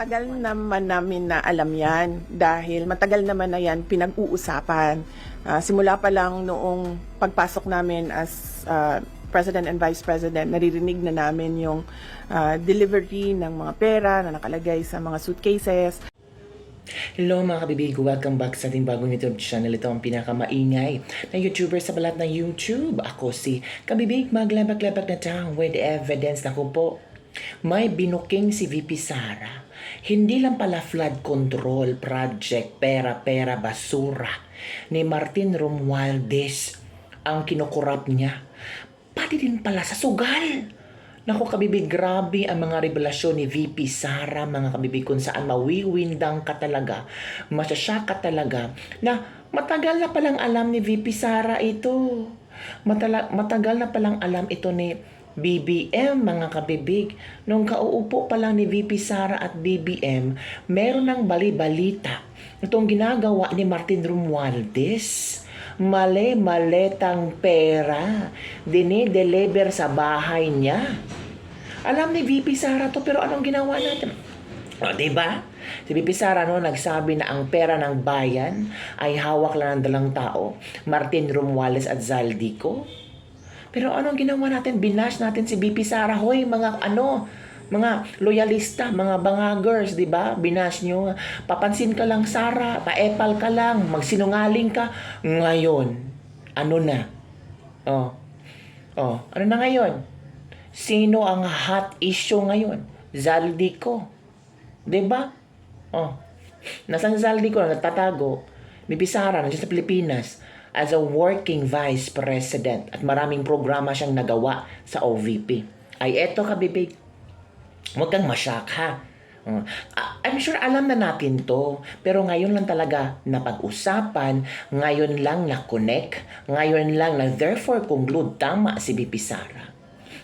Tagal naman namin na alam yan dahil matagal naman na yan pinag-uusapan. Simula pa lang noong pagpasok namin as President and Vice President, naririnig na namin yung delivery ng mga pera na nakalagay sa mga suitcases. Hello mga kabibig, welcome back sa ating bagong YouTube channel. Ito ang pinakamaingay na YouTuber sa balat ng YouTube. Ako si Kabibig, maglabag-labag na tao with evidence. Naku po, may binuking si VP Sara. Hindi lang pala flood control project, pera-pera basura ni Martin Romualdez ang kinukurap niya. Pati din pala sa sugal. Naku kabibig, grabe ang mga revelasyon ni VP Sara, mga kabibig, kung saan mawiwindang ka talaga, masyasya ka talaga, na matagal na palang alam ni VP Sara ito. Matagal na palang alam ito ni BBM, mga kabibig. Nung kauupo pa lang ni VP Sara at BBM, meron ng bali-balita itong ginagawa ni Martin Romualdez. Male-maletang pera dinideliver sa bahay niya. Alam ni VP Sara to, pero anong ginawa natin? O, diba? Si VP Sara nagsabi na ang pera ng bayan ay hawak lang ng dalang tao, Martin Romualdez at Zaldico. Pero anong ginawa natin? Binash natin si VP Sara. Hoy, mga loyalista, mga bangagers, di ba? Binash nyo. Papansin ka lang, Sara. Paepal ka lang. Magsinungaling ka. Ngayon, ano na? Ano na ngayon? Sino ang hot issue ngayon? Zaldico. Di ba? Nasaan Zaldico na nagtatago? VP Sara, nandiyan sa Pilipinas as a working vice president at maraming programa siyang nagawa sa OVP. Ay eto kabibig, huwag kang masyak ha. I'm sure alam na natin to, pero ngayon lang talaga napag-usapan, ngayon lang na-connect, ngayon lang na therefore conclude tama si VP Sara.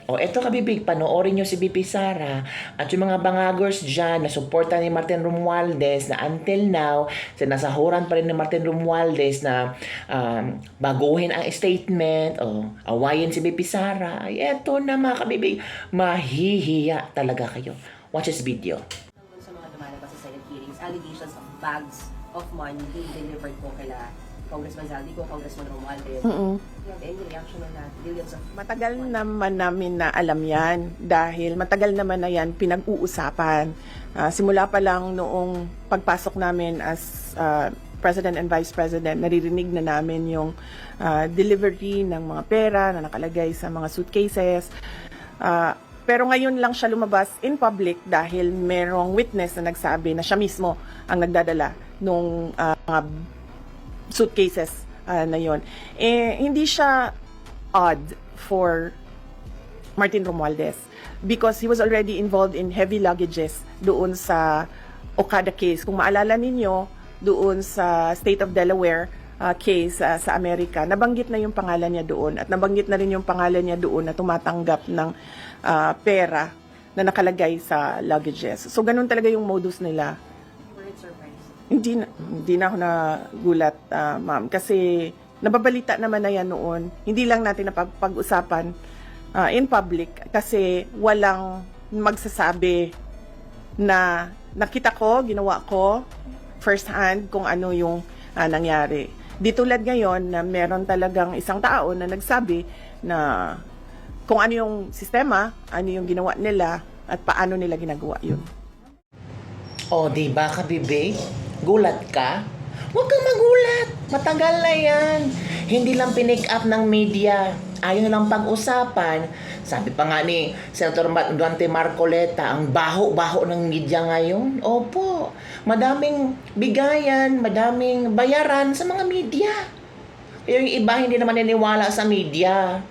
Eto kabibig, panoorin nyo si VP Sara at yung mga bangagers dyan na suporta ni Martin Romualdez na until now, sinasahuran pa rin ni Martin Romualdez na baguhin ang statement o awayin si VP Sara. Ay, eto na mga kabibig, mahihiya talaga kayo. Watch this video. Sa mga lumalabas sa Senate hearings, allegations of bags of money being delivered po kila Congressman Zaldico, Congressman Romualdez. You have any reaction on that? Billions of Matagal naman namin na alam yan dahil matagal naman na yan pinag-uusapan. Simula pa lang noong pagpasok namin as President and Vice President, naririnig na namin yung delivery ng mga pera na nakalagay sa mga suitcases. Pero ngayon lang siya lumabas in public dahil merong witness na nagsabi na siya mismo ang nagdadala nung mga suitcases na yon. Hindi siya odd for Martin Romualdez because he was already involved in heavy luggages doon sa Okada case. Kung maalala ninyo, doon sa State of Delaware case sa Amerika, nabanggit na yung pangalan niya doon at nabanggit na rin yung pangalan niya doon na tumatanggap ng pera na nakalagay sa luggages. So, ganun talaga yung modus nila. Hindi na ako nagulat, ma'am. Kasi nababalita naman na yan noon. Hindi lang natin napag-usapan in public kasi walang magsasabi na nakita ko, ginawa ko first hand kung ano yung nangyari. Di tulad ngayon na meron talagang isang tao na nagsabi na kung ano yung sistema, ano yung ginawa nila at paano nila ginagawa yun. Diba kabibig? Gulat ka? Huwag kang magulat. Matagal na yan. Hindi lang pinick up ng media. Ayaw nilang pag-usapan. Sabi pa nga ni Senator Dante Marcoleta, ang baho-baho ng media ngayon. Opo. Madaming bigayan, madaming bayaran sa mga media. Yung iba hindi naman niniwala sa media.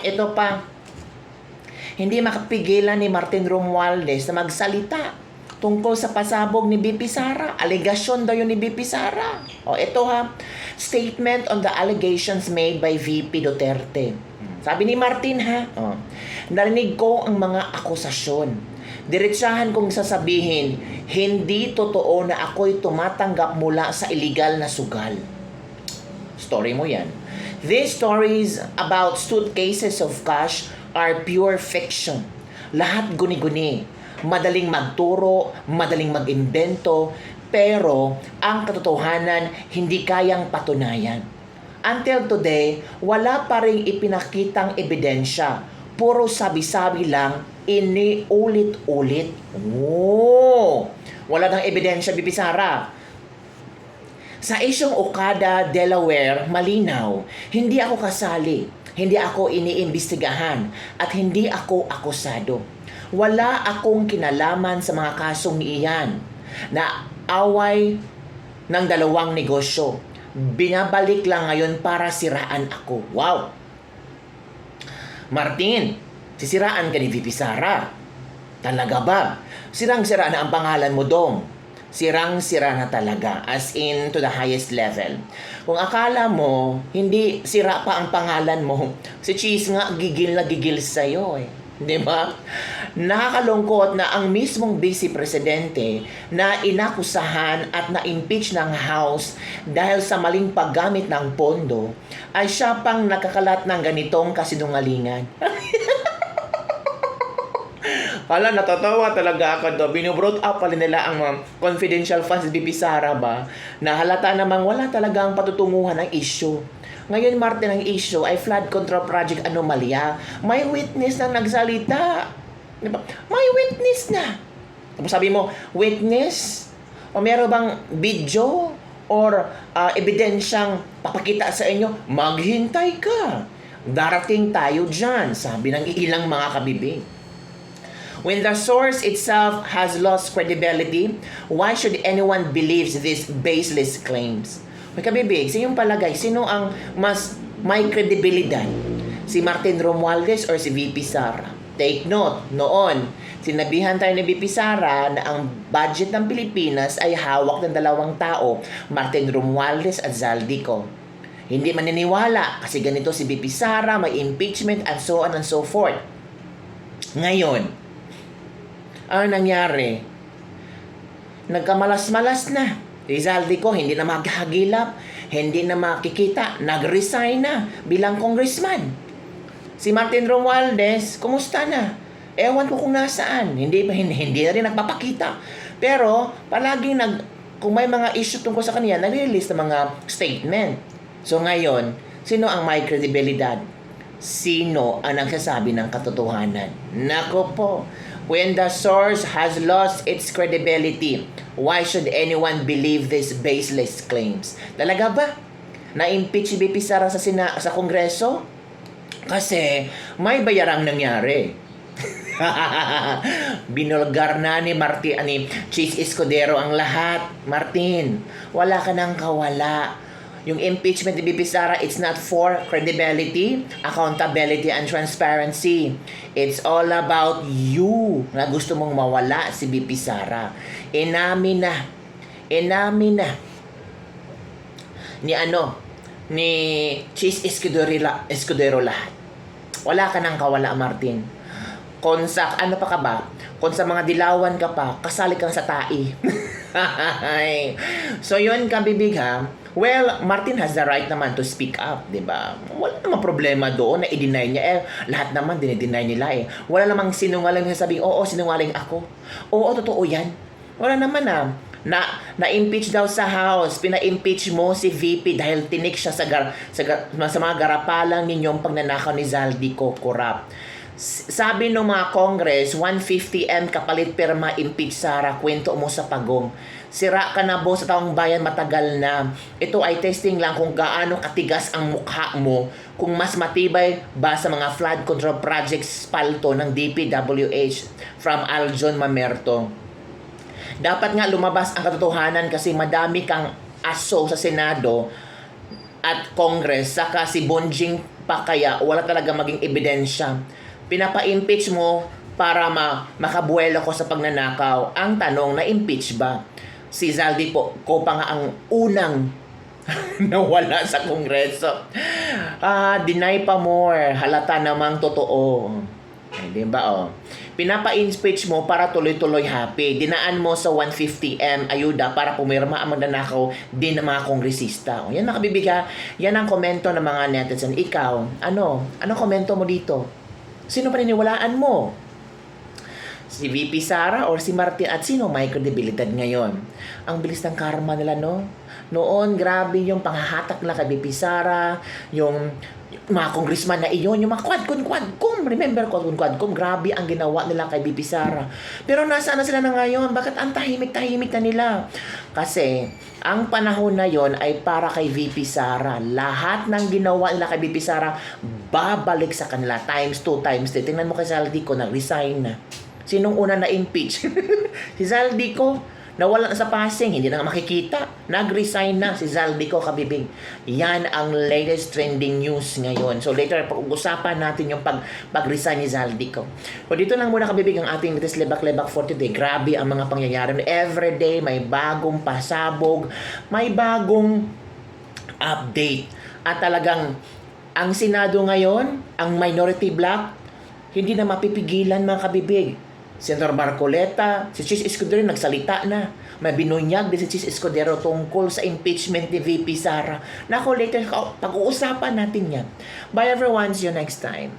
Ito pa. Hindi makapigilan ni Martin Romualdez na magsalita tungkol sa pasabog ni VP Sara. Allegation daw yun ni VP Sara. Ito ha. Statement on the allegations made by VP Duterte. Sabi ni Martin ha. Narinig ko ang mga akusasyon. Diretsahan kong sasabihin, hindi totoo na ako'y tumatanggap mula sa illegal na sugal. Story mo yan. These stories about suitcases of cash are pure fiction. Lahat guni-guni. madaling magturo, madaling mag-imbento, pero ang katotohanan hindi kayang patunayan. Until today, wala pa ring ipinakitang ebidensya. Puro sabi-sabi lang, iniulit-ulit. Oh! Wala nang ebidensya, Bibi Sara. Sa isyong Okada, Delaware, malinaw, hindi ako kasali, hindi ako iniimbestigahan, at hindi ako akusado. Wala akong kinalaman sa mga kasong iyan na away ng dalawang negosyo. Binabalik lang ngayon para siraan ako. Wow! Martin, sisiraan ka ni VP Sara. Talaga ba? Sirang-sira na ang pangalan mo, Dong. Sirang-sira na talaga, as in to the highest level. Kung akala mo, hindi sira pa ang pangalan mo, si Cheese nga gigil na gigil sa'yo eh. Di ba? Nakakalungkot na ang mismong vice presidente na inakusahan at na-impeach ng House dahil sa maling paggamit ng pondo ay siya pang nakakalat ng ganitong kasinungalingan. Hala, natatawa talaga ako do. Binubrought up pala nila ang confidential funds ni BP Sara ba? Na halata namang wala talagang patutunguhan ng issue. Ngayon, Martin, ang issue ay flood control project anomalya. May witness na nagsalita. Diba? May witness na. Tapos sabi mo, witness? O meron bang video or ebidensyang papakita sa inyo? Maghintay ka. Darating tayo dyan, sabi ng ilang mga kabibig. When the source itself has lost credibility, why should anyone believe these baseless claims? May kabibig, sa iyong palagay, sino ang mas may kredibilidad? Si Martin Romualdez or si VP Sara? Take note, noon, sinabihan tayo ni VP Sara na ang budget ng Pilipinas ay hawak ng dalawang tao, Martin Romualdez at Zaldico. Hindi maniniwala kasi ganito si VP Sara, may impeachment and so on and so forth. Ngayon, ang nangyari, nagkamalas-malas na. Zaldico hindi na maghagilap, hindi na makikita, nag-resign na bilang congressman. Si Martin Romualdez, kumusta na? Ewan ko kung nasaan, hindi na rin nagpapakita. Pero palaging kung may mga issue tungkol sa kanya, nag-release ng mga statement. So ngayon, sino ang may kredibilidad? Sino ang nagsasabi ng katotohanan? Nako po, when the source has lost its credibility, why should anyone believe these baseless claims? Talaga ba? Na-impeach si BP Sara sa Kongreso? Kasi may bayarang nangyari. Binulgar na ni Cheese Escudero ang lahat. Martin, wala ka nang kawala. Yung impeachment ni BP Sara, it's not for credibility, accountability, and transparency. It's all about you na gusto mong mawala si BP Sara. Inamin na ni Cheese Escudero lahat. Wala ka nang kawala, Martin. Kung sa kung sa mga dilawan ka pa, kasali kang sa tai. So yun, kabibig ha. Well, Martin has the right naman to speak up, di ba? Wala namang problema doon na i-deny niya. Lahat naman dinideny nila eh. Wala namang sinungaling na sabi, oo, sinungaling ako. Oo, totoo yan. Wala naman na-impeach daw sa House. Pina-impeach mo si VP dahil tinik siya sa mga garapalang ninyong pagnanakaw ni Zaldico, corrupt. Sabi ng mga Congress, 150M kapalit pirma, impeach Sara, kwento mo sa pagong. Sira ka na sa taong bayan, matagal na. Ito ay testing lang kung gaano katigas ang mukha mo, kung mas matibay ba sa mga flood control projects palto ng DPWH from Aljon Mamerto. Dapat nga lumabas ang katotohanan kasi madami kang aso sa Senado at Congress, saka si Bonjing pa kaya wala talaga maging ebidensya. Pinapa-impeach mo para makabuelo ko sa pagnanakaw. Ang tanong, na-impeach ba? Si Zaldico pa nga ang unang nawala sa Kongreso. Deny pa more. Halata namang totoo. Ay, diba Pinapa-impeach mo para tuloy-tuloy happy. Dinaan mo sa 150M ayuda para pumirma ang magnanakaw din ng mga kongresista. Yan nakabibiga. Yan ang komento ng mga netizen. Ikaw, ano komento mo dito? Sino paniniwalaan mo? Si VP Sara or si Martin at sino may kredibilidad ngayon? Ang bilis ng karma nila, no? Noon, grabe yung panghahatak nila kay VP Sara, yung mga congressman na iyon, yung mga quadcom, remember quadcom, grabe ang ginawa nila kay VP Sara. Pero nasaan na sila na ngayon? Bakit ang tahimik-tahimik na nila? Kasi, ang panahon na yon ay para kay VP Sara. Lahat ng ginawa nila kay VP Sara, babalik sa kanila. Times 2, times 3. Tingnan mo kay Zaldico, nag-resign na. Sinong una na-impeach? Si Zaldico, nawala na sa passing, hindi na nga makikita. Nag-resign na si Zaldico, kabibig. Yan ang latest trending news ngayon. So later, pag-usapan natin yung pag-resign ni Zaldico. So dito lang muna, kabibig, ang ating latest lebak-lebak for today. Grabe ang mga pangyayari. Everyday, may bagong pasabog, may bagong update. At talagang, ang Senado ngayon, ang minority bloc, hindi na mapipigilan, mga kabibig. Senator Marcoleta, si Chis Escudero nagsalita na. May binunyag din si Chis Escudero tungkol sa impeachment ni VP Sara. Nako, later, pag-uusapan natin yan. Bye everyone, see you next time.